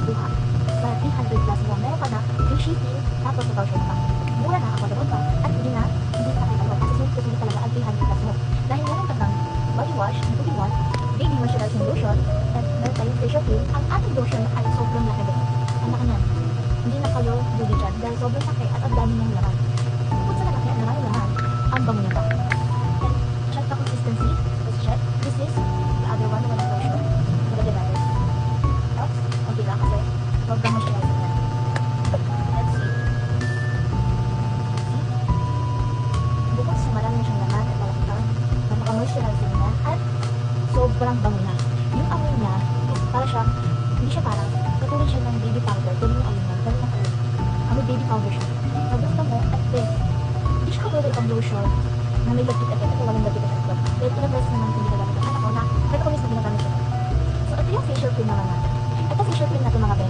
kuha. Sa 300 plus mo, meron ka na free shipping, tapos ikaw siya pa. Mura na, affordable pa, at hindi na kakitalo. Kasi sulit talaga ang 300 plus mo. Dahil meron ka ng body wash, na 2-in-1, baby moisturizing lotion, at meron tayong facial cream. Ang ating lotion ay sobrang laki din. Ang laki niyan. Hindi na kayo lugi dyan dahil sobrang laki at ang dami niyang laman. Bukod sa laki at maraming laman, ang bango niya pa. And check the consistency. Let's check. This is the other one, walang lotion. Maganda natin. Oops, okay lang kasi sobrang moisturizing niya. Let's see. See? Bukod sa maraming siyang laman at malaki ka, napaka-moisturizing niya at sobrang bango niya. Yung amoy niya is para siyang, hindi siya parang, katulad siya ng baby powder. Ganun yung amoy niya. Ganun ang amoy. Amoy baby powder siya. Nagusto mo at hindi siya katulad ang lotion na may lagkit agad. Ito walang lagkit agad. Dahil pinag-press naman kung ginagamit ang anak ko na pero kung mismo ginagamit ko. So ito yung facial cream naman natin. Ito facial cream na ito mga be.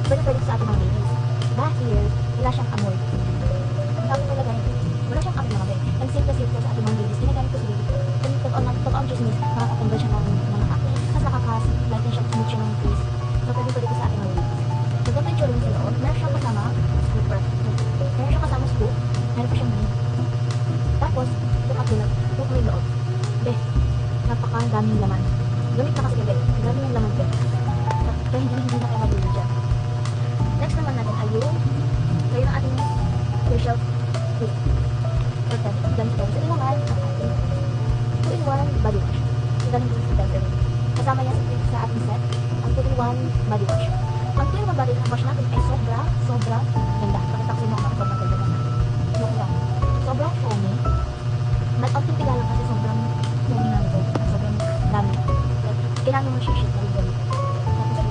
Pwede sa ating mga ladies. Dahil wala siyang amoy. Ang tawag talaga yun. Wala siyang amoy mga be. And safe na safe ko sa ating mga ladies. Ginagamit ko sa baby ko. Pag-on chismis, makakatanggal siya ng mga acne. Mas nakaka-lighten siya, smooth siya ng face. So pwede ko sa ating mga ladies. So ganito yung children sa loob. Meron siyang kasama scooper. Meron siyang kasama scoop. Meron pa siyang mini. Tapos, yung kabilang, yung may loob. Napaka-daming laman. Gamit na kasi gabi. Dami yung laman din. Kaya hindi na kayo magulo dyan. Next naman natin ay yung ating facial cream. So, ganito. So, ito naman ang ating 2-in-1 body wash. So, ganun din sa Denver. Kasama yan sa ating set, ang 2-in-1 body wash. Ang 2-in-1 body wash natin ay sobrang ganda. Pakita ko sa inyo mga sobrang ganda naman. Look lang. Sobrang foamy. Nag-opting pila lang kasi sobrang foamy na nito. Sobrang dami. Kailangan mo siya na rin ganito. Tapos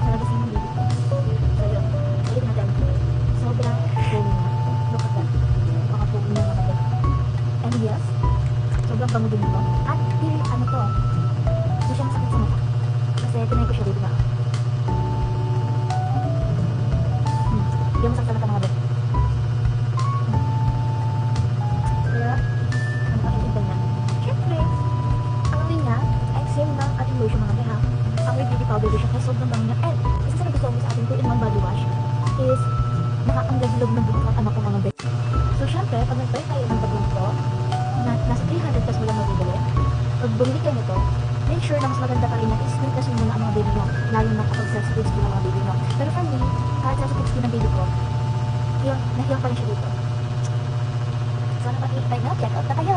nalabas yung baby ko. So yun. Ulit natin. Sobrang foamy na. Look at that. Baka foamy na mga ganito. And yes, sobrang bango din ito. At ano to, hindi siya masakit sa mata. Kasi tinay ko siya dito na. Hindi masakit sa mata mga ganito. Kaya, ang pakikita niya. Siyempre, ang amoy niya ay same ng ating lotion mga beha. Ang baby powder lotion kasi sobrang bango niya. And, isa sa nagustuhan mo sa ating 2-in-1 body wash is nakakanggaglog ng buhok at anak ko mga beha. So, syempre, pag nag-buy tayo ng tablong ito, na nasa 300 plus mo lang mabibili, pag bumili ka nito, make sure na mas maganda pa rin na is-screen kasi muna ang mga baby mo, lalo na kapag sensitive skin ng mga baby mo. Pero for me, kahit sensitive skin ng baby ko, nahiyak pa rin siya dito. Sana pag-i-try na, check out na tayo!